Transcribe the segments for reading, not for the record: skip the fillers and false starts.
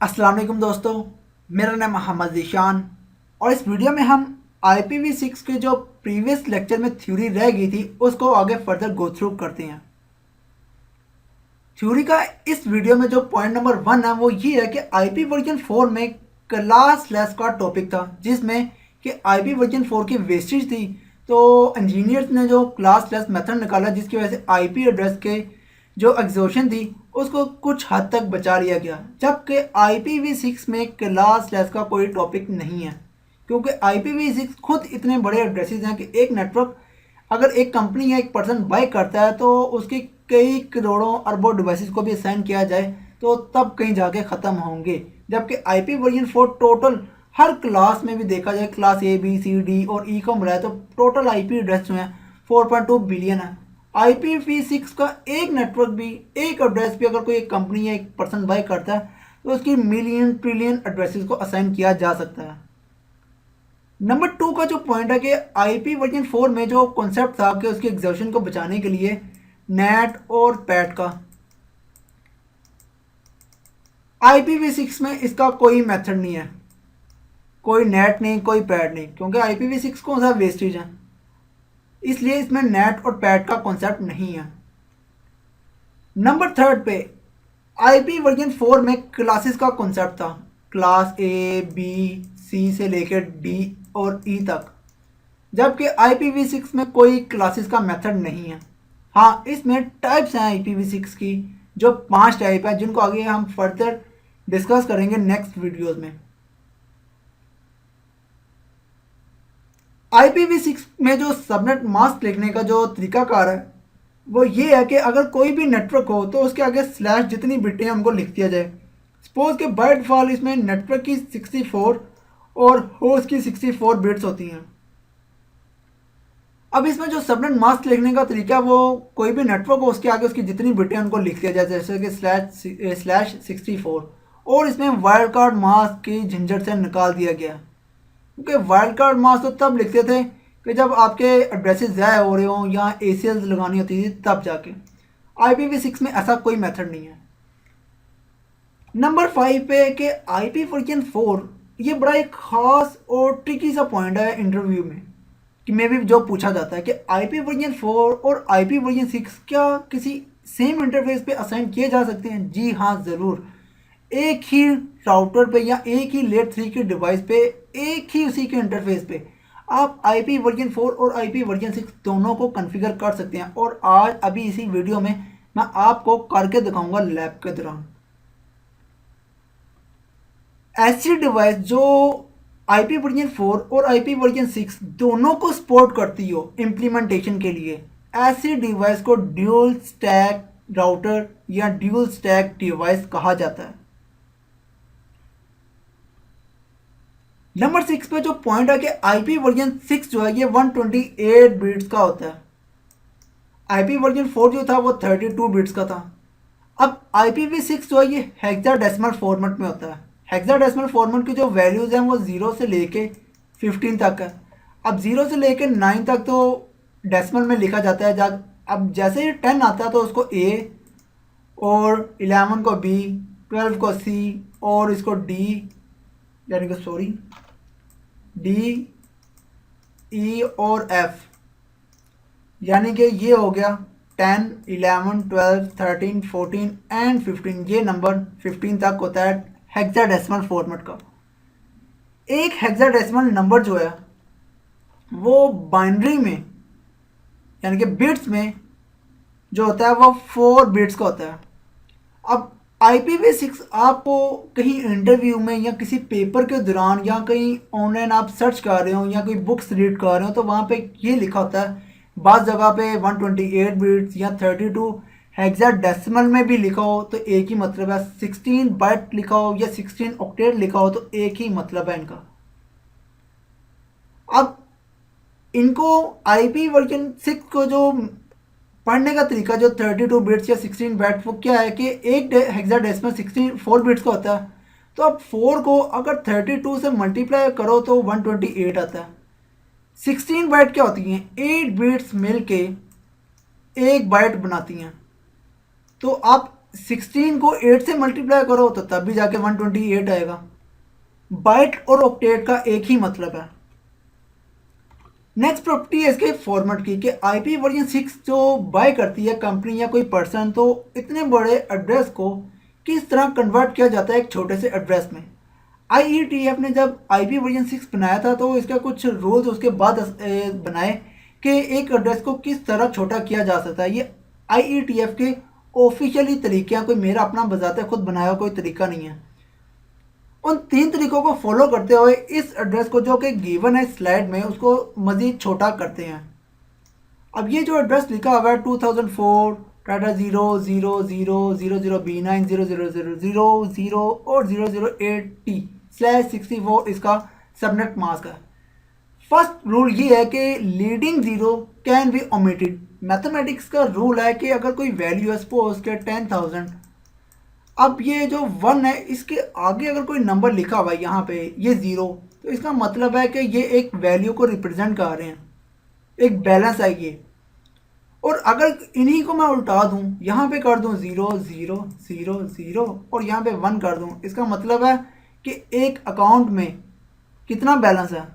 अस्सलाम वालेकुम दोस्तों, मेरा नाम मोहम्मद ज़ीशान और इस वीडियो में हम IPv6 के जो प्रीवियस लेक्चर में थ्योरी रह गई थी उसको आगे फर्दर गो थ्रू करते हैं। थ्योरी का इस वीडियो में जो पॉइंट नंबर 1 है वो ये है कि IP वर्जन 4 में क्लास लेस का टॉपिक था, जिसमें कि IP वर्जन 4 की वेस्टेज थी। तो इंजीनियर्स ने जो क्लास लेस मेथड निकाला जिसकी वजह से IP एड्रेस के जो एग्जॉशन थी उसको कुछ हद तक बचा लिया गया, जबकि IPv6 में क्लास लेस का कोई टॉपिक नहीं है, क्योंकि IPv6 खुद इतने बड़े एड्रेसेस हैं कि एक नेटवर्क अगर एक कंपनी या एक पर्सन बाय करता है तो उसके कई करोड़ों अरबों डिवाइसेस को भी असाइन किया जाए तो तब कहीं जाके ख़त्म होंगे। जबकि IP वर्जन 4 टोटल हर क्लास में भी देखा जाए, class A B C D और ई कॉम रहा है, तो टोटल IP एड्रेस जो है 4.2 बिलियन है। IPv6 का एक नेटवर्क भी, एक एड्रेस भी अगर कोई एक कंपनी या एक पर्सन बाय करता है तो उसकी मिलियन ट्रिलियन एड्रेसेस को असाइन किया जा सकता है। नंबर 2 का जो पॉइंट है कि IP वर्जन 4 में जो कॉन्सेप्ट था कि उसके एग्जॉशन को बचाने के लिए नेट और पैट का, IPv6 में इसका कोई मेथड नहीं है, कोई नेट नहीं, कोई पैड नहीं, क्योंकि IPv6 कौन सा वेस्टेज है, इसलिए इसमें नेट और पैड का कॉन्सेप्ट नहीं है। नंबर 3 पे IP वर्जन 4 में क्लासेस का कॉन्सेप्ट था, क्लास A B C से लेकर D और E तक, जबकि IPv6 में कोई क्लासेस का मेथड नहीं है। हाँ, इसमें टाइप्स हैं IPv6 की, जो 5 टाइप हैं जिनको आगे हम फर्दर डिस्कस करेंगे नेक्स्ट वीडियोस में। IPv6 में जो सबनेट मास्क लिखने का जो तरीकाकार है वो ये है कि अगर कोई भी नेटवर्क हो तो उसके आगे स्लैश जितनी बिटें हैं उनको लिख दिया जाए। सपोज के बाय डिफ़ॉल्ट इसमें नेटवर्क की 64 और होस्ट की 64 बिट्स होती हैं। अब इसमें जो सबनेट मास्क लिखने का तरीका है वो कोई भी नेटवर्क हो उसके आगे उसकी जितनी बिटें उनको लिख दिया जाए, जैसे कि /64, और इसमें वाइल्ड कार्ड मास्क की झंझट से निकाल दिया गया, क्योंकि वाइल्ड कार्ड मास्क तो तब लिखते थे कि जब आपके एड्रेसेस ज़ाया हो रहे हों या ACLs लगानी होती थी तब जाके। IPv6 में ऐसा कोई मेथड नहीं है। नंबर 5 पे कि IP वर्जन 4, ये बड़ा एक ख़ास और ट्रिकी सा पॉइंट है इंटरव्यू में कि मे भी जो पूछा जाता है कि IP वर्जन 4 और IP वर्जन 6 क्या किसी सेम इंटरफेस पे असाइन किए जा सकते हैं। जी हाँ, ज़रूर। एक ही राउटर पे या एक ही लेयर 3 के डिवाइस पे, एक ही उसी के इंटरफेस पे आप IP वर्जन 4 और IP वर्जन 6 दोनों को कॉन्फ़िगर कर सकते हैं, और आज अभी इसी वीडियो में मैं आपको करके दिखाऊंगा लैब के दौरान। ऐसी डिवाइस जो IP वर्जन 4 और IP वर्जन 6 दोनों को सपोर्ट करती हो इम्प्लीमेंटेशन के लिए, ऐसी डिवाइस को ड्यूल स्टैक राउटर या ड्यूल स्टैक डिवाइस कहा जाता है। नंबर 6 पे जो पॉइंट है कि IP वर्जन 6 जो है ये 128 बिट्स का होता है। IP वर्जन 4 जो था वो 32 बिट्स का था। अब IPv6 जो है ये हेक्साडेसिमल फॉर्मेट में होता है। हेक्साडेसिमल फॉर्मेट की जो वैल्यूज़ हैं वो 0 से लेके 15 तक है। अब 0 से लेके 9 तक तो डेसिमल में लिखा जाता है। जब अब जैसे ही 10 आता है तो उसको A और 11 को B, 12 को C और इसको D, यानी कि सॉरी D E और F, यानी कि ये हो गया 10, 11, 12, 13, 14 एंड 15। ये नंबर 15 तक होता है हेक्साडेसिमल फॉर्मेट का। एक हेक्साडेसिमल नंबर जो है वो बाइनरी में, यानी कि बिट्स में जो होता है वो 4 बिट्स का होता है। अब IPv6 आपको कहीं इंटरव्यू में या किसी पेपर के दौरान या कहीं ऑनलाइन आप सर्च कर रहे हो या कोई बुक्स रीड कर रहे हो तो वहाँ पे ये लिखा होता है, बाज़ जगह पे 128 बिट्स या 32 हेक्साडेसिमल में भी लिखा हो तो एक ही मतलब है, 16 बाइट लिखा हो या 16 ऑक्टेट लिखा हो तो एक ही मतलब है इनका। अब इनको IP वर्जन 6 को जो पढ़ने का तरीका जो 32 बिट्स या 16 बाइट, वो क्या है कि एक हेक्साडेसिमल 64 बिट्स का होता है। तो अब 4 को अगर 32 से मल्टीप्लाई करो तो 128 आता है। 16 बाइट क्या होती हैं, 8 बिट्स मिल के एक बाइट बनाती हैं। तो आप 16 को 8 से मल्टीप्लाई करो तो तब भी जाके 128 आएगा। बाइट और ऑक्टेट का एक ही मतलब है। नेक्स्ट प्रॉपर्टी है इसके फॉर्मेट की कि आईपी वर्जन 6 जो बाय करती है कंपनी या कोई पर्सन, तो इतने बड़े एड्रेस को किस तरह कन्वर्ट किया जाता है एक छोटे से एड्रेस में। आईईटीएफ ने जब आईपी वर्जन 6 बनाया था तो इसका कुछ रूल्स उसके बाद बनाए कि एक एड्रेस को किस तरह छोटा किया जा सकता है। ये आईईटीएफ के ऑफिशियली तरीके हैं, कोई मेरा अपना बजाते खुद बनाया कोई तरीका नहीं है। उन 3 तरीकों को फॉलो करते हुए इस एड्रेस को जो कि गिवन है स्लाइड में उसको मज़ीद छोटा करते हैं। अब ये जो एड्रेस लिखा हुआ है 2004 टाटा 0 और 008T/64 इसका सबनेट मास्क है। फर्स्ट रूल ये है कि leading zero can B omitted. Mathematics का रूल है कि अगर कोई वैल्यू है सपोज के 10,000, अब ये जो 1 है इसके आगे अगर कोई नंबर लिखा हुआ है यहाँ पे ये 0, तो इसका मतलब है कि ये एक वैल्यू को रिप्रेजेंट कर रहे हैं, एक बैलेंस है ये। और अगर इन्हीं को मैं उल्टा दूँ, यहाँ पे कर दूँ 0 0 0 0 और यहाँ पे 1 कर दूँ, इसका मतलब है कि एक अकाउंट में कितना बैलेंस है,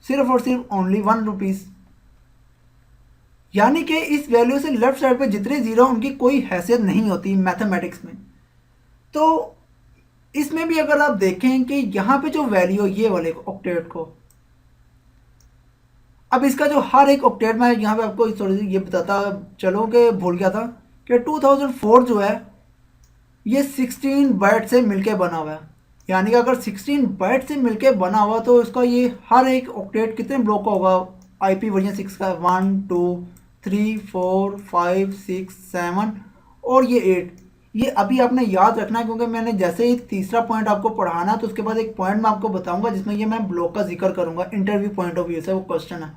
सिर्फ और सिर्फ ओनली 1 रुपीज़। यानी कि इस वैल्यू से लेफ्ट साइड पे जितने जीरो उनकी कोई हैसियत नहीं होती मैथमेटिक्स में। तो इसमें भी अगर आप देखें कि यहाँ पे जो वैल्यू ये वाले ऑक्टेट को, अब इसका जो हर एक ऑक्टेट में यहाँ पे आपको थोड़ी सी ये बताता चलो कि भूल गया था कि 2004 जो है ये 16 बाइट से मिलके बना हुआ है। यानी कि अगर 16 बाइट से मिलके बना हुआ तो इसका ये हर एक ऑक्टेट कितने ब्लॉक का होगा आईपी वर्जन 6 का, 1 2 3 4 5 6 7 और ये 8। ये अभी आपने याद रखना है क्योंकि मैंने जैसे ही तीसरा पॉइंट आपको पढ़ाना तो उसके बाद एक पॉइंट मैं आपको बताऊंगा जिसमें ये मैं ब्लॉक का जिक्र करूंगा, इंटरव्यू पॉइंट ऑफ व्यू से वो क्वेश्चन है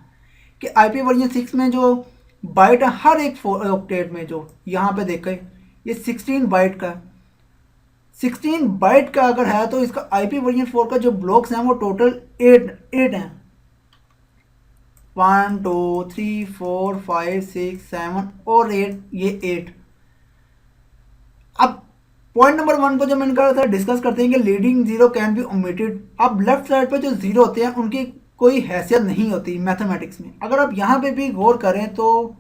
कि आईपी वर्जन 6 में जो बाइट है हर एक ऑक्टेट में जो यहाँ पे देखें ये 16 बाइट का, 16 बाइट का अगर है तो इसका आईपी वर्जन 4 का जो ब्लॉक्स हैं वो टोटल 8 हैं। 1 2 3 4 5 6 7 और 8, ये 8। अब पॉइंट नंबर 1 को जो मैंने कहा था डिस्कस करते हैं कि leading zero can B omitted. अब लेफ्ट साइड पे जो जीरो होते हैं उनकी कोई हैसियत नहीं होती मैथमेटिक्स में। अगर आप यहाँ पे भी गौर करें तो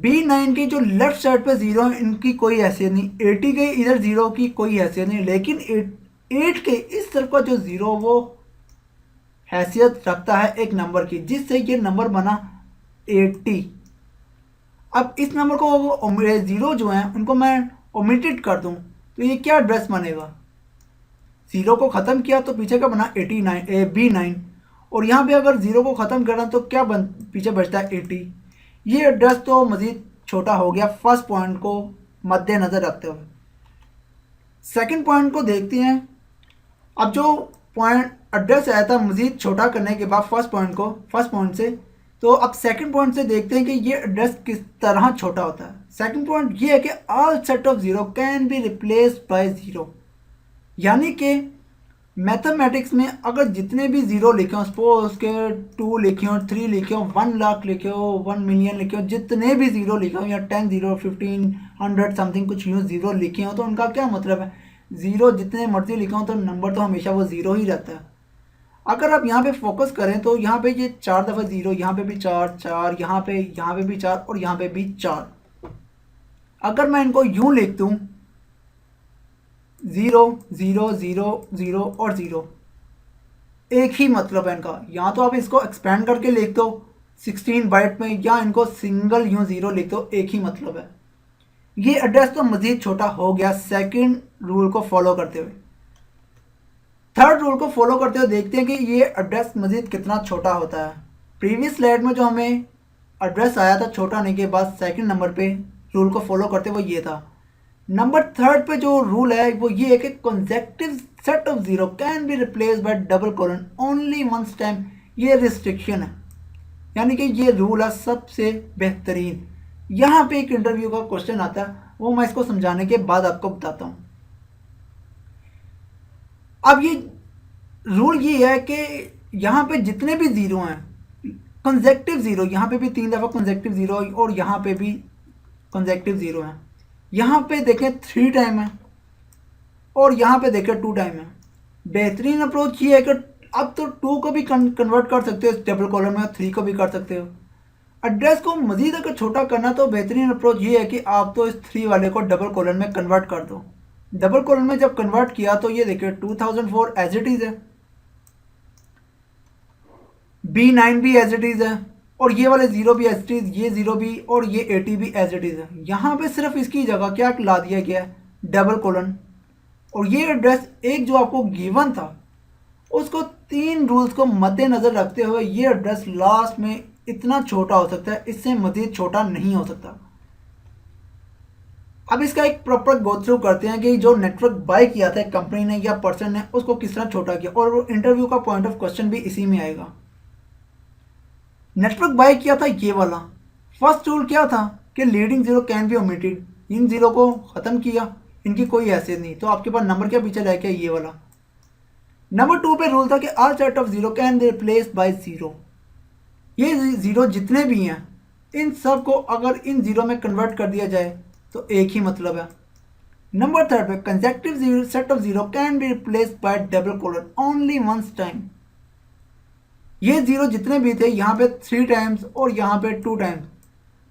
B9 की जो लेफ्ट साइड पे जीरो है इनकी कोई हैसियत नहीं, 80 के इधर जीरो की कोई हैसियत नहीं, लेकिन 8 के इस तरफ का जो जीरो वो हैसियत रखता है एक नंबर की, जिससे ये नंबर बना 80। अब इस नंबर को जीरो जो है उनको मैं ओमिटेड कर दूं तो ये क्या एड्रेस बनेगा, जीरो को ख़त्म किया तो पीछे का बना 89 B9 और यहाँ पे अगर जीरो को ख़त्म करना तो क्या पीछे बचता है 80। ये एड्रेस तो मज़ीद छोटा हो गया फर्स्ट पॉइंट को मद्देनज़र रखते हुए। सेकंड पॉइंट को देखते हैं। अब जो पॉइंट एड्रेस आया था मज़ीद छोटा करने के बाद फर्स्ट पॉइंट से, तो अब सेकंड पॉइंट से देखते हैं कि ये एड्रेस किस तरह छोटा होता है। सेकंड पॉइंट ये है कि all set of zero can be replaced by zero. यानी कि मैथमेटिक्स में अगर जितने भी जीरो लिखे हो, सपोज के 2 लिखे हो, 3 लिखे हो, 1 लाख लिखे हो, 1 मिलियन लिखे हो, जितने भी जीरो लिखे हो या 10 जीरो 1500 समथिंग कुछ यूँ जीरो लिखे हो तो उनका क्या मतलब है, जीरो जितने मर्जी लिखे हो तो नंबर तो हमेशा वो जीरो ही रहता है। अगर आप यहाँ पे फोकस करें तो यहाँ पे ये 4 दफ़ा जीरो, यहाँ पे भी 4 4, यहाँ पे भी 4 और यहाँ पे भी 4। अगर मैं इनको यूँ लिख दूँ 0 0 0 0 और 0, एक ही मतलब है इनका। या तो आप इसको एक्सपेंड करके लिख दो 16 बाइट में या इनको सिंगल यूँ जीरो लिख दो, एक ही मतलब है। ये एड्रेस तो मज़ीद छोटा हो गया सेकंड रूल को फॉलो करते हुए। थर्ड रूल को फॉलो करते हुए देखते हैं कि ये एड्रेस मज़ीद कितना छोटा होता है। प्रीवियस स्लाइड में जो हमें एड्रेस आया था छोटा होने के बाद सेकंड नंबर पे रूल को फॉलो करते हुए ये था। नंबर थर्ड पे जो रूल है वो ये है कि consecutive set of zero can be replace by double colon only once time. ये रिस्ट्रिक्शन है, यानी कि ये रूल है सबसे बेहतरीन। यहाँ पे एक इंटरव्यू का क्वेश्चन आता है, वो मैं इसको समझाने के बाद आपको बताता हूँ। अब ये रूल ये है कि यहाँ पे जितने भी ज़ीरो हैं कंसेक्यूटिव ज़ीरो, यहाँ पे भी 3 दफ़ा कंसेक्यूटिव ज़ीरो और यहाँ पे भी कंसेक्यूटिव ज़ीरो हैं, यहाँ पे देखें 3 टाइम है और यहाँ पे देखें 2 टाइम है। बेहतरीन अप्रोच ये है कि अब तो 2 को भी कन्वर्ट कर सकते हो इस डबल कॉलम में, 3 को भी कर सकते हो। एड्रेस को मजीद अगर छोटा करना तो बेहतरीन अप्रोच ये है कि आप तो इस 3 वाले को डबल कॉलन में कन्वर्ट कर दो। डबल कॉलन में जब कन्वर्ट किया तो ये देखिए 2004 एज इट इज़ है, B9 भी एज इट इज़ है, और ये वाले 0 भी एज इट इज़, ये 0 भी और ये 80 भी एज इट इज़ है। यहाँ पे सिर्फ इसकी जगह क्या ला दिया गया है, डबल कॉलन। और ये एड्रेस एक जो आपको गिवन था उसको 3 रूल्स को मद्देनज़र रखते हुए ये एड्रेस लास्ट में इतना छोटा हो सकता है, इससे मज़ीद छोटा नहीं हो सकता। अब इसका एक प्रॉपर गो थ्रू करते हैं कि जो नेटवर्क बाय किया था कंपनी ने या पर्सन ने, उसको किस तरह छोटा किया, और वो इंटरव्यू का पॉइंट ऑफ क्वेश्चन भी इसी में आएगा। नेटवर्क बाय किया था ये वाला। फर्स्ट रूल क्या था कि leading zero can B omitted, in zero को ख़त्म किया, इनकी कोई हैसियत नहीं, तो आपके पास नंबर क्या पीछे रह गया, ये वाला। नंबर 2 पे रूल था कि all set of zero can be replace by zero, ये जीरो जितने भी हैं इन सब को अगर इन जीरो में कन्वर्ट कर दिया जाए तो एक ही मतलब है। नंबर 3 पे consecutive set of zero can be replaced by double colon only once time, ये जीरो जितने भी थे यहाँ पे 3 टाइम्स और यहाँ पे 2 टाइम्स,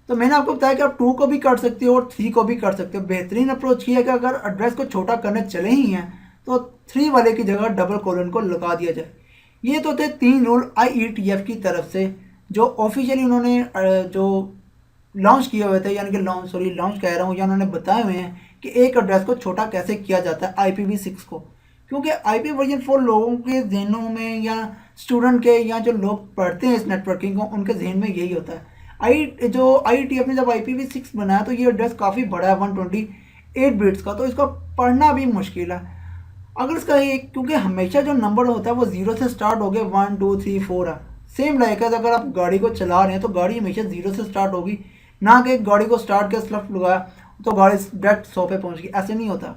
तो मैंने आपको बताया कि आप 2 को भी कर सकते हो और 3 को भी कर सकते हो। बेहतरीन अप्रोच ये है कि अगर एड्रेस को छोटा करने चले ही हैं तो 3 वाले की जगह डबल कोलन को लगा दिया जाए। ये तो थे 3 रूल IETF की तरफ से जो ऑफिशियली उन्होंने जो लॉन्च किए हुए थे, यानी कि लॉन्च कह रहा हूँ, या उन्होंने बताए हुए हैं कि एक एड्रेस को छोटा कैसे किया जाता है IPv6 को। क्योंकि IPv4 लोगों के जहनों में या स्टूडेंट के या जो लोग पढ़ते हैं इस नेटवर्किंग को, उनके जहन में यही होता है। IETF ने जब IPv6 बनाया तो ये एड्रेस काफ़ी बड़ा है 128 बिट्स का, तो इसको पढ़ना भी मुश्किल है। अगर इसका एक, क्योंकि हमेशा जो नंबर होता है वो 0 से स्टार्ट हो गए 1 2 3 4 है। सेम लाइक है, अगर आप गाड़ी को चला रहे हैं तो गाड़ी हमेशा 0 से स्टार्ट होगी, ना कि गाड़ी को स्टार्ट के स्लफ लगाया तो गाड़ी डायरेक्ट 100 पे पहुंच गई, ऐसे नहीं होता।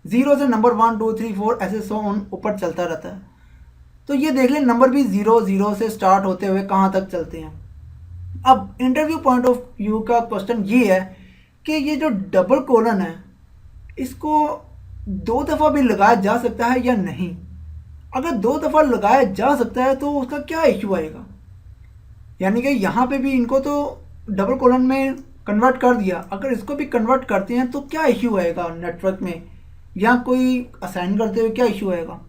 0 से नंबर 1 2 3 4 ऐसे 100 ऊपर चलता रहता है। तो ये देख लें नंबर भी 0 से स्टार्ट होते हुए कहाँ तक चलते हैं। अब इंटरव्यू पॉइंट ऑफ व्यू का क्वेश्चन ये है कि ये जो डबल कोलन है इसको 2 दफ़ा भी लगाया जा सकता है या नहीं। अगर 2 दफ़ा लगाया जा सकता है तो उसका क्या इशू आएगा, यानी कि यहाँ पे भी इनको तो डबल कोलन में कन्वर्ट कर दिया, अगर इसको भी कन्वर्ट करते हैं तो क्या इशू आएगा नेटवर्क में, या कोई असाइन करते हुए क्या इशू आएगा।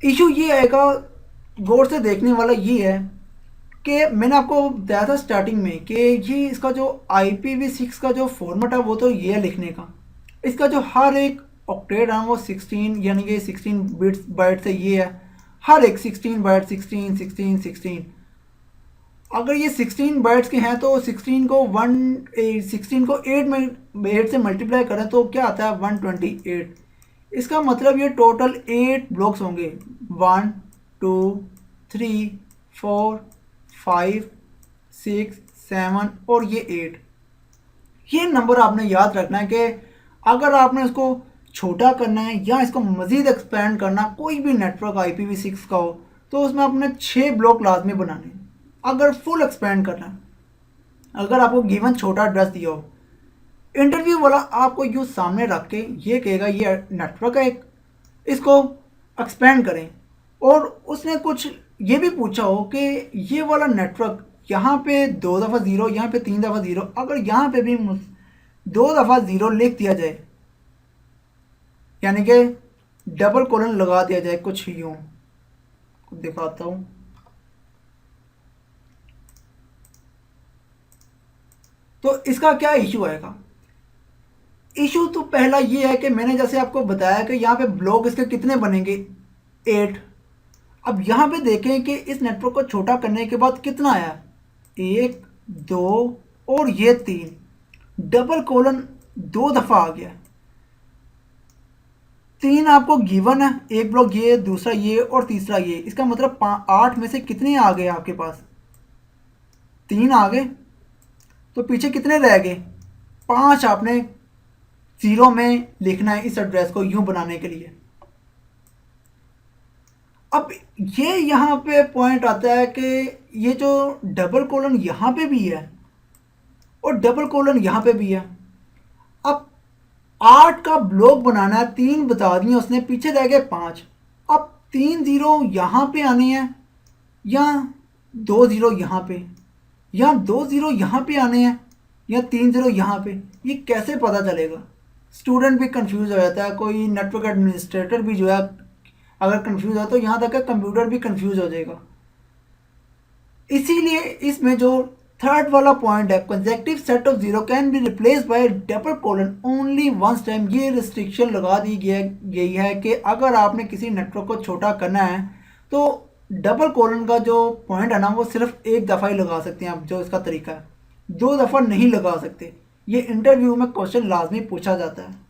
इशू ये आएगा, गौर से देखने वाला ये है कि मैंने आपको बताया था स्टार्टिंग में कि ये इसका जो IPv6 का जो फॉर्मेट है वो तो ये है लिखने का, इसका जो हर एक ऑक्टेट है वो 16 यानी कि 16 बिट्स बाइट से ये है, हर एक 16 बाइट 16 16 16। अगर ये 16 बाइट्स के हैं तो 16 को 8 में 8 से मल्टीप्लाई करें तो क्या आता है 128। इसका मतलब ये टोटल 8 ब्लॉक्स होंगे, 1 2 3 4 5 6 7 और ये 8। ये नंबर आपने याद रखना है कि अगर आपने इसको छोटा करना है या इसको मज़ीद एक्सपेंड करना, कोई भी नेटवर्क IPv6 का हो तो उसमें अपने 6 ब्लॉक लाजमी बनाने हैं अगर फुल एक्सपेंड करना है। अगर आपको गिवन छोटा एड्रेस दिया हो, इंटरव्यू वाला आपको यूँ सामने रख के ये कहेगा ये नेटवर्क है एक, इसको एक्सपेंड करें, और उसने कुछ ये भी पूछा हो कि ये वाला नेटवर्क यहाँ पे 2 दफ़ा ज़ीरो, यहाँ पे 3 दफ़ा ज़ीरो, अगर यहाँ पे भी 2 दफ़ा ज़ीरो लिख दिया जाए, यानी कि डबल कोलन लगा दिया जाए, कुछ यूँ दिखाता हूँ। तो इसका क्या इशू आएगा। इशू तो पहला ये है कि मैंने जैसे आपको बताया कि यहाँ पे ब्लॉक इसके कितने बनेंगे 8। अब यहाँ पे देखें कि इस नेटवर्क को छोटा करने के बाद कितना आया, 1 2 और ये 3, डबल कोलन 2 दफ़ा आ गया। 3 आपको गिवन है, एक ब्लॉक ये, दूसरा ये और तीसरा ये, इसका मतलब 8 में से कितने आ गए आपके पास, 3 आ गए, तो पीछे कितने रह गए, 5 आपने ज़ीरो में लिखना है इस एड्रेस को यूं बनाने के लिए। अब ये यहाँ पे पॉइंट आता है कि ये जो डबल कोलन यहाँ पे भी है और डबल कोलन यहाँ पे भी है, 8 का ब्लॉक बनाना है, 3 बता दिए उसने, पीछे रह गए 5। अब 3 जीरो यहाँ पे आने हैं या 2 जीरो यहाँ पे, या 2 जीरो यहाँ पे आने हैं या 3 जीरो यहाँ पे, ये कैसे पता चलेगा? स्टूडेंट भी कंफ्यूज हो जाता है, कोई नेटवर्क एडमिनिस्ट्रेटर भी जो है अगर कंफ्यूज हो तो यहाँ तक कंप्यूटर भी कंफ्यूज हो जाएगा। इसीलिए इसमें जो थर्ड वाला पॉइंट है, consecutive set of zero can be replace by double colon only once time, ये रिस्ट्रिक्शन लगा दी गई है कि अगर आपने किसी नेटवर्क को छोटा करना है तो डबल कोलन का जो पॉइंट है ना वो सिर्फ एक दफ़ा ही लगा सकते हैं आप, जो इसका तरीका है, 2 दफ़ा नहीं लगा सकते। ये इंटरव्यू में क्वेश्चन लाजमी पूछा जाता है।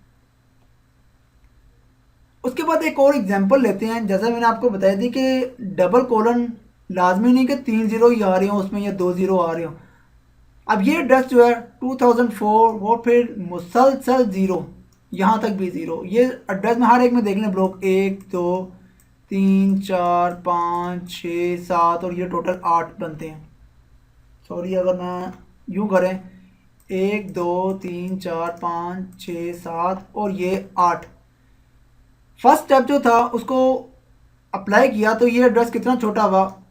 उसके बाद एक और एग्जांपल लेते हैं, जैसा मैंने आपको बताया थी कि डबल कोलन लाजमी नहीं कि 3 जीरो ही आ रहे हो उसमें या 2 जीरो आ रहे हो। अब ये एड्रेस जो है 2004 और फिर मुसलसल ज़ीरो, यहाँ तक भी ज़ीरो, ये एड्रेस में हर एक में देख लें ब्लॉक 1 2 3 4 5 6 7 और ये टोटल 8 बनते हैं। सॉरी, अगर मैं यूँ करें 1 2 3 4 5 6 7 और ये 8, फर्स्ट स्टेप जो था उसको अप्लाई किया तो ये एड्रेस कितना छोटा हुआ,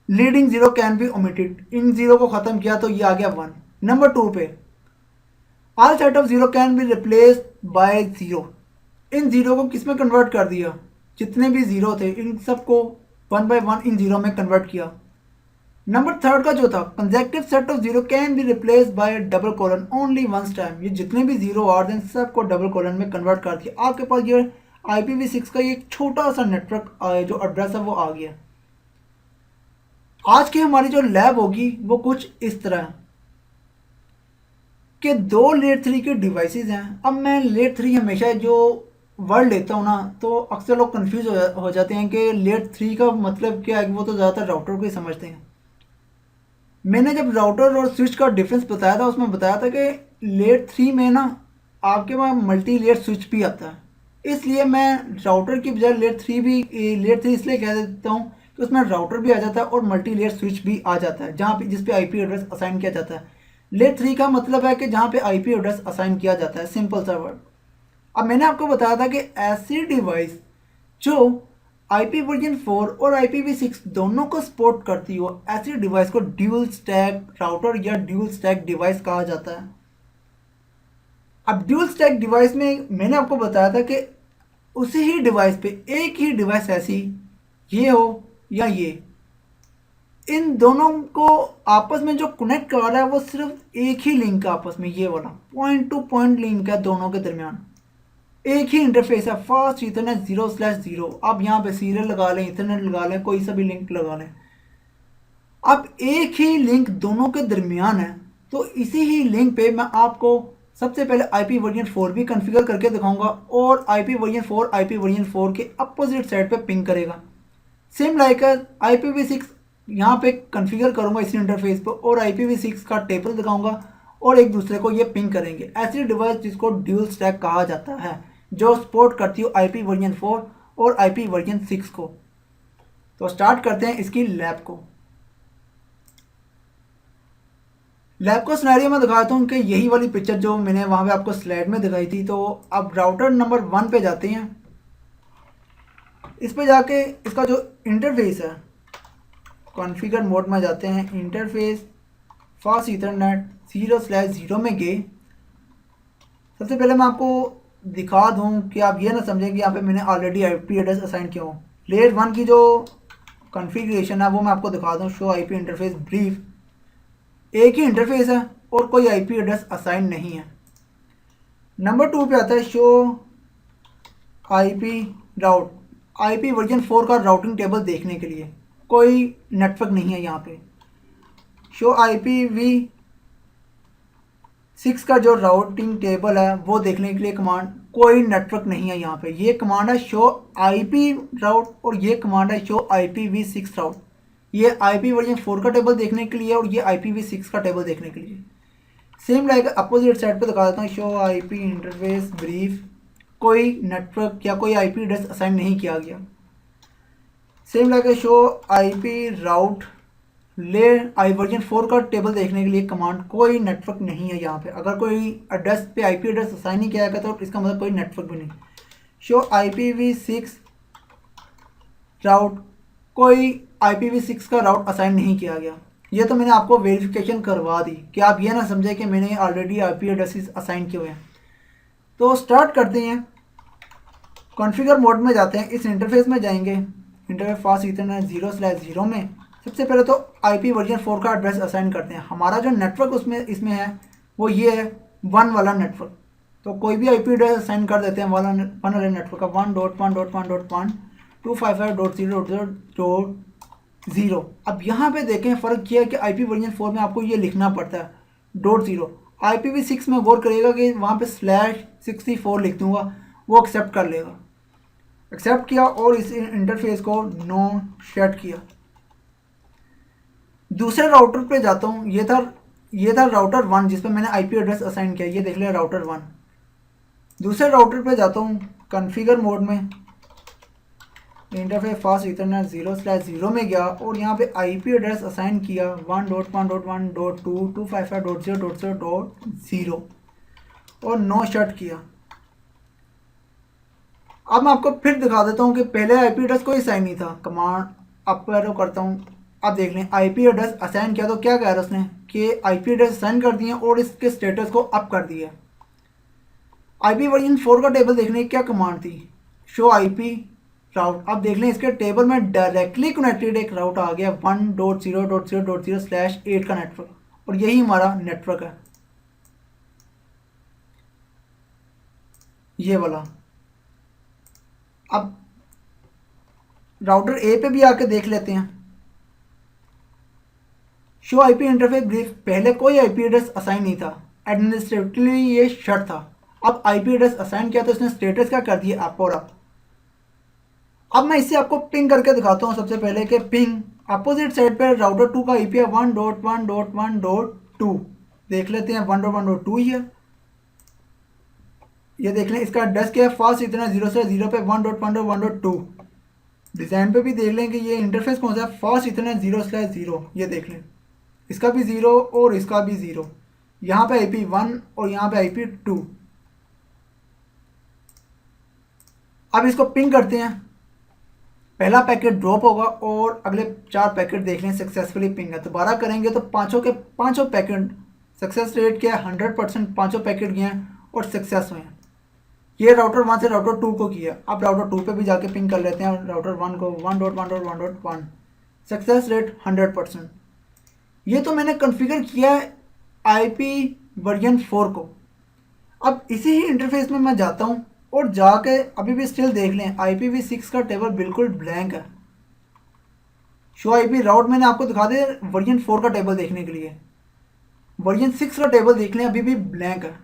leading zero can B omitted, in zero को ख़त्म किया तो ये आ गया 1। नंबर 2 पे all set of zero can be replace by zero, in zero को किस में कन्वर्ट कर दिया, जितने भी ज़ीरो थे इन सबको 1 बाय 1 इन ज़ीरो में कन्वर्ट किया। नंबर 3 का जो था, consecutive set of zero can be replace by double colon only once time, ये जितने भी ज़ीरो आ रहे हैं सबको डबल कोलन में कन्वर्ट कर दिया। आपके पास ये IPv6 का एक छोटा सा नेटवर्क जो एड्रेस है वो आ गया। आज की हमारी जो लैब होगी वो कुछ इस तरह है कि 2 लेयर 3 के डिवाइसेस हैं। अब मैं लेयर 3 हमेशा जो वर्ड लेता हूँ ना तो अक्सर लोग कंफ्यूज हो जाते हैं कि लेयर 3 का मतलब क्या है, वो तो ज़्यादातर राउटर को ही समझते हैं। मैंने जब राउटर और स्विच का डिफरेंस बताया था उसमें बताया था कि लेयर 3 में ना आपके पास मल्टी लेयर स्विच भी आता है, इसलिए मैं राउटर की बजाय लेयर 3 इसलिए कह देता हूँ कि उसमें राउटर भी आ जाता है और मल्टी लेयर स्विच भी आ जाता है, जहाँ पे जिस पे IP एड्रेस असाइन किया जाता है। लेयर 3 का मतलब है कि जहाँ पे IP एड्रेस असाइन किया जाता है, सिंपल सा वर्ड। अब मैंने आपको बताया था कि ऐसी डिवाइस जो IP वर्जन 4 और IPv6 दोनों को सपोर्ट करती हो, ऐसी डिवाइस को ड्यूल स्टैक राउटर या ड्यूल स्टैक डिवाइस कहा जाता है। अब ड्यूल स्टैक डिवाइस में मैंने आपको बताया था कि उसी ही डिवाइस पे एक ही डिवाइस ऐसी, ये हो या ये, इन दोनों को आपस में जो कनेक्ट कर रहा है वो सिर्फ एक ही लिंक है आपस में, ये वाला पॉइंट टू पॉइंट लिंक है दोनों के दरमियान, एक ही इंटरफेस है, फास्ट इथरनेट 0/0। आप यहाँ पे सीरियल लगा लें, इथरनेट लगा लें, कोई सा भी लिंक लगा लें, अब एक ही लिंक दोनों के दरमियान है। तो इसी ही लिंक पे मैं आपको सबसे पहले IP वर्जन 4 भी कॉन्फ़िगर करके दिखाऊंगा और IP वर्जन 4 के अपोजिट साइड पे पिंग करेगा। सेम लाइक IPv6 यहाँ पे कॉन्फ़िगर करूँगा इसी इंटरफेस पे और IPv6 का टेबल दिखाऊंगा और एक दूसरे को ये पिंग करेंगे। ऐसी डिवाइस जिसको ड्यूल स्टैक कहा जाता है जो सपोर्ट करती हो IP वर्जन 4 और IP वर्जन 6 को। तो स्टार्ट करते हैं इसकी लैब को। लैब को सिनेरियो में दिखाता हूँ कि यही वाली पिक्चर जो मैंने वहाँ पे आपको स्लाइड में दिखाई थी। तो अब राउटर नंबर 1 पे जाते हैं, इस पे जाके इसका जो इंटरफेस है कॉन्फ़िगर मोड में जाते हैं, इंटरफेस फास्ट ईथरनेट 0/0 में गए। सबसे पहले मैं आपको दिखा दूं कि आप ये ना समझें कि यहाँ पे मैंने ऑलरेडी IP एड्रेस असाइन किया हो। लेयर 1 की जो कॉन्फ़िगरेशन है वो मैं आपको दिखा दूं, शो IP इंटरफेस ब्रीफ, एक ही इंटरफेस है और कोई IP एड्रेस असाइन नहीं है। नंबर 2 पे आता है शो IP राउट, IP वर्जन 4 का राउटिंग टेबल देखने के लिए, कोई नेटवर्क नहीं है यहाँ पे। शो IPv6 का जो राउटिंग टेबल है वो देखने के लिए कमांड, कोई नेटवर्क नहीं है यहाँ पे। ये कमांड है शो IP राउट और ये कमांड है शो IPv6 राउट। ये IP वर्जन 4 का टेबल देखने के लिए और ये IPv6 का टेबल देखने के लिए। सेम लाइक अपोजिट साइड पे दिखा देता हूँ, शो IP इंटरफेस ब्रीफ, कोई नेटवर्क या कोई IP एड्रेस असाइन नहीं किया गया। सेम लाइक शो IP राउट ले आई वर्जन 4 का टेबल देखने के लिए कमांड कोई नेटवर्क नहीं है यहाँ पे। अगर कोई एड्रेस पे आईपी एड्रेस असाइन नहीं किया गया तो इसका मतलब कोई नेटवर्क भी नहीं। शो IPv6 राउट, कोई IPv6 का राउट असाइन नहीं किया गया। ये तो मैंने आपको वेरिफिकेशन करवा दी कि आप ये ना समझे कि मैंने ऑलरेडी IP एड्रेसेस असाइन किए हुए हैं। तो स्टार्ट करते हैं, कॉन्फ़िगर मोड में जाते हैं, इस इंटरफेस में जाएंगे, इंटरफेस फास्ट ईथरनेट 0/0 में सबसे पहले तो IP वर्जन 4 का एड्रेस असाइन करते हैं। हमारा जो नेटवर्क उसमें इसमें है वो ये है 1 वाला नेटवर्क। तो कोई भी IP एड्रेस असाइन कर देते हैं वन वाले नेटवर्क का 1.1.1.1.255.0.0.0। अब यहाँ पे देखें फ़र्क किया है कि IP वर्जन 4 में आपको ये लिखना पड़ता है .0। IPv6 में गौर करिएगा कि वहाँ पे /64 लिख दूंगा, वो एक्सेप्ट कर लेगा। एक्सेप्ट किया और इस इंटरफेस को नो सेट किया। दूसरे राउटर पे जाता हूँ, ये था राउटर 1 जिस पे मैंने IP एड्रेस असाइन किया, ये देख लिया राउटर 1। दूसरे राउटर पे जाता हूँ, कॉन्फ़िगर मोड में, इंटरफेस फास्ट ईथरनेट 0/0 में गया और यहाँ पे IP एड्रेस असाइन किया 1.1.1.2.255.0.0.0 और नो शट किया। अब मैं आपको फिर दिखा देता हूँ कि पहले IP एड्रेस कोई असाइन नहीं था। कमांड अप एरो करता हूँ, अब देख लें IP एड्रेस असाइन किया तो क्या कह रहा है उसने कि IP एड्रेस असाइन कर दिए और इसके स्टेटस को अप कर दिया। IP वर्जन 4 का टेबल देखने की क्या कमांड थी, शो IP राउट। अब देख लें इसके टेबल में डायरेक्टली कनेक्टेड एक राउट आ गया 1.0.0.0/8 का नेटवर्क, और यही हमारा नेटवर्क है ये वाला। अब राउटर ए पे भी आके देख लेते हैं, शो IP इंटरफेस ब्रीफ। पहले कोई IP एड्रेस असाइन नहीं था, एडमिनिस्ट्रेटिवली ये शर्ट था। अब IP एड्रेस असाइन किया तो इसने स्टेटस क्या कर दिया, अप और अप। अब मैं इसे आपको पिंग करके दिखाता हूँ। सबसे पहले कि पिंग अपोजिट साइड पर राउटर 2 का IP है 1.1.1.2। देख लेते हैं 1.1.2 ही है। ये देख लें इसका एड्रेस क्या है, फास्ट इतना 0/0 पे 1.1.1.2। डिज़ाइन पे भी देख लें कि ये इंटरफेस कौन सा है, फास्ट इतना 0/0। ये देख लें इसका भी 0 और इसका भी 0। यहाँ पे IP 1 और यहाँ पे IP 2। अब इसको पिंग करते हैं, पहला पैकेट ड्रॉप होगा और अगले 4 पैकेट देख लें सक्सेसफुली पिंग है। दोबारा करेंगे तो पाँचों के पाँचों पैकेट सक्सेस रेट क्या है 100%, पाँचों पैकेट गए हैं और सक्सेस हुए हैं। ये राउटर 1 से राउटर 2 को किया। अब राउटर 2 पे भी जाके पिंग कर लेते हैं राउटर 1 को 1.1.1.1, सक्सेस रेट 100%। ये तो मैंने कॉन्फ़िगर किया है IP वर्जन 4 को। अब इसी ही इंटरफेस में मैं जाता हूँ और जाके अभी भी स्टिल देख लें IPv6 का टेबल बिल्कुल ब्लैंक है। शो IP राउट मैंने आपको दिखा दिया वर्जन 4 का टेबल देखने के लिए, वर्जन 6 का टेबल देख लें अभी भी ब्लैंक है।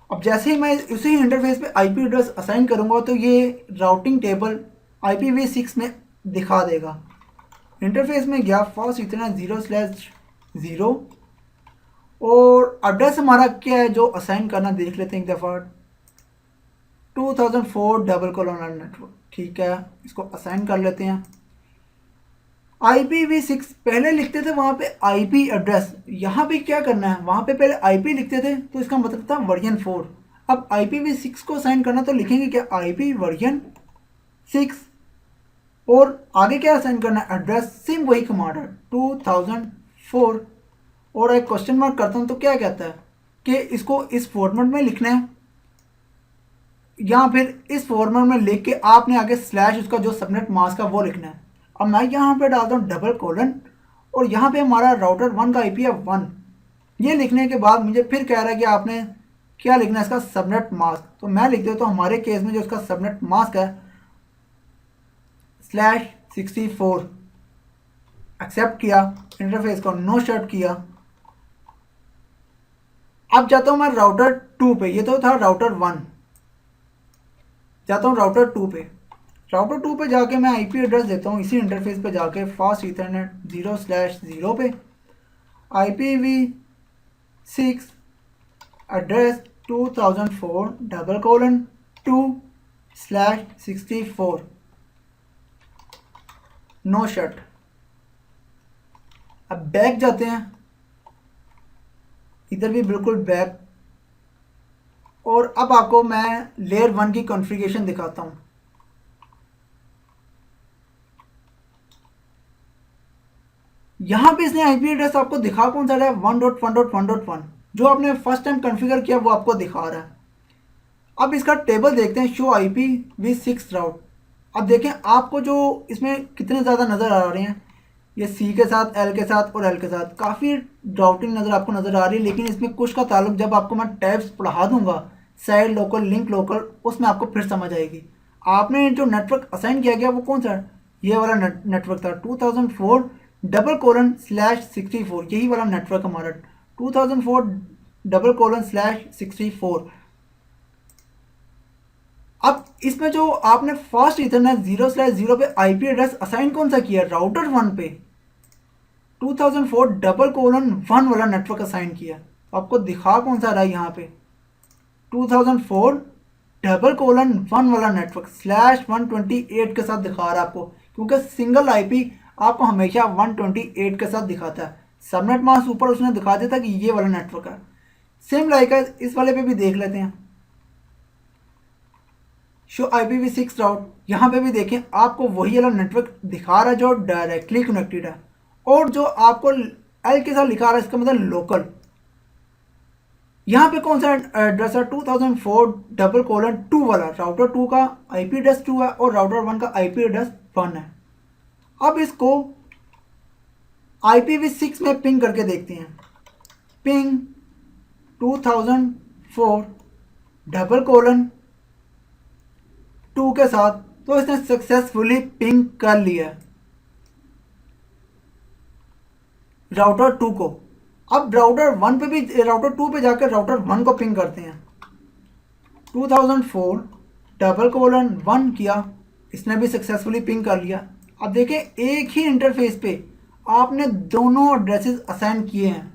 अब जैसे ही मैं उसी इंटरफेस पे IP एड्रेस असाइन करूँगा तो ये राउटिंग टेबल IPv6 में दिखा देगा। इंटरफेस में गया, फास्ट इतना 0/0 और एड्रेस हमारा क्या है जो असाइन करना देख लेते हैं एक दफ़ा, 2004 नेटवर्क। ठीक है, इसको असाइन कर लेते हैं। IPv6 पहले लिखते थे वहाँ पे IP एड्रेस, यहाँ पे क्या करना है, वहाँ पे पहले IP लिखते थे तो इसका मतलब था वर्जन 4। अब IPv6 को असाइन करना तो लिखेंगे क्या IP वर्जन 6 और आगे क्या असाइन करना है, एड्रेस, सेम वही कमांड है 2004 और एक क्वेश्चन मार्क करता हूँ तो क्या कहता है कि इसको इस फॉर्मेट में लिखना है या फिर इस फॉर्मेट में लिख के आपने आगे स्लैश उसका जो सबनेट मास्क का वो लिखना है। अब मैं यहाँ पे डालता हूँ डबल कोलन और यहाँ पे हमारा राउटर 1 का IP है 1। ये लिखने के बाद मुझे फिर कह रहा है कि आपने क्या लिखना है इसका सबनेट मास्क, तो मैं लिख देता हूँ हमारे केस में जो इसका सबनेट मास्क है /64। एक्सेप्ट किया, इंटरफेस को नो शट किया। अब जाता हूँ मैं राउटर 2 पे, ये तो था राउटर 1, जाता हूँ राउटर 2 पे। राउटर 2 पे जाके मैं IP एड्रेस देता हूँ इसी इंटरफेस पे जाके फास्ट ईथरनेट 0/0 पे IPv6 एड्रेस 2004:2/64 नो शट। अब बैक जाते हैं, इधर भी बिल्कुल बैक, और अब आपको मैं लेयर 1 की कॉन्फ़िगरेशन दिखाता हूँ। यहाँ पे इसने आईपी एड्रेस आपको दिखा कौन सा रहा है, 1.1.1.1, जो आपने फर्स्ट टाइम कॉन्फ़िगर किया वो आपको दिखा रहा है। अब इसका टेबल देखते हैं, शो आईपी विद 6 राउट। अब देखें आपको जो इसमें कितने ज़्यादा नज़र आ रहे हैं, ये सी के साथ, एल के साथ और एल के साथ काफ़ी राउटिंग नज़र आपको नज़र आ रही है, लेकिन इसमें कुछ का ताल्लुक जब आपको मैं टैब्स पढ़ा दूंगा, साइड लोकल, लिंक लोकल, उसमें आपको फिर समझ आएगी। आपने जो नेटवर्क असाइन किया गया वो कौन सा है, ये वाला नेटवर्क था 2004:/64, यही वाला नेटवर्क हमारा 2004:/64। अब इसमें जो आपने फास्ट इथरनेट 0/0 पे आईपी एड्रेस असाइन कौन सा किया, राउटर 1 पे 2004:1 वाला नेटवर्क असाइन किया। तो आपको दिखा कौन सा रहा है यहाँ पे, 2004:1 वाला नेटवर्क /128 के साथ दिखा रहा है आपको, क्योंकि सिंगल आईपी आपको हमेशा 128 के साथ दिखाता है। सबनेट मास्क ऊपर उसने दिखा दिया था कि ये वाला नेटवर्क है। सेम लाइक इस वाले पे भी देख लेते हैं, शो IPv6 राउट। यहाँ पे भी देखें आपको वही वाला नेटवर्क दिखा रहा है जो डायरेक्टली कनेक्टेड है, और जो आपको एल के साथ लिखा रहा है इसका मतलब लोकल। यहाँ पे कौन सा एड्रेस है, 2004:2 वाला, राउटर 2 का आईपी एड्रेस 2 है और राउटर 1 का आईपी एड्रेस 1 है। अब इसको IPv6 में पिंग करके देखते हैं, पिंग 2004:2 के साथ, तो इसने सक्सेसफुली पिंग कर लिया राउटर 2 को। अब राउटर 1 पे भी, राउटर 2 पे जाकर राउटर 1 को पिंग करते हैं, 2004:1 किया, इसने भी सक्सेसफुली पिंग कर लिया। अब देखें एक ही इंटरफेस पे आपने दोनों एड्रेसेस असाइन किए हैं।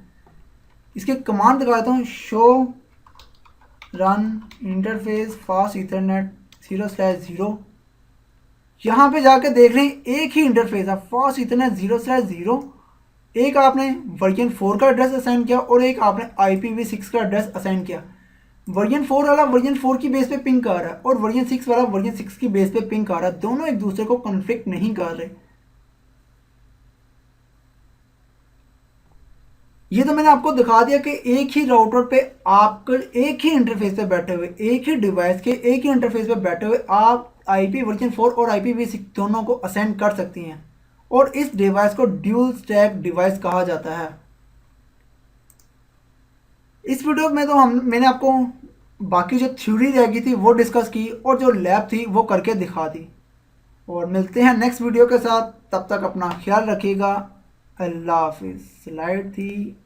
इसके कमांड दिखाता हूँ, show run interface fast Ethernet 0/0। यहाँ पे जाके देख रहे हैं एक ही इंटरफेस है, फास्ट इथरनेट 0/0। एक आपने वर्जन 4 का एड्रेस असाइन किया और एक आपने IPv6 का एड्रेस असाइन किया। वर्जन 4 वाला वर्जन 4 की बेस पे पिंग कर रहा है और वर्जन 6 वाला वर्जन 6 की बेस पे पिंग कर रहा है, दोनों एक दूसरे को कॉन्फ्लिक्ट नहीं कर रहे। ये तो मैंने आपको दिखा दिया कि एक ही राउटर पे आप एक ही इंटरफेस पे बैठे हुए, एक ही डिवाइस के एक ही इंटरफेस पे बैठे हुए आप IP वर्जन 4 और IPv6 दोनों को असाइन कर सकती हैं, और इस डिवाइस को ड्यूल स्टैक डिवाइस कहा जाता है। इस वीडियो में तो मैंने आपको बाकी जो थ्योरी रह गई थी वो डिस्कस की और जो लैब थी वो करके दिखा दी। और मिलते हैं नेक्स्ट वीडियो के साथ, तब तक अपना ख्याल रखिएगा। अल्लाह हाफिज़। स्लाइड थी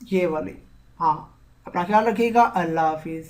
ये वाली, हाँ, अपना ख्याल रखिएगा। अल्लाह हाफिज़।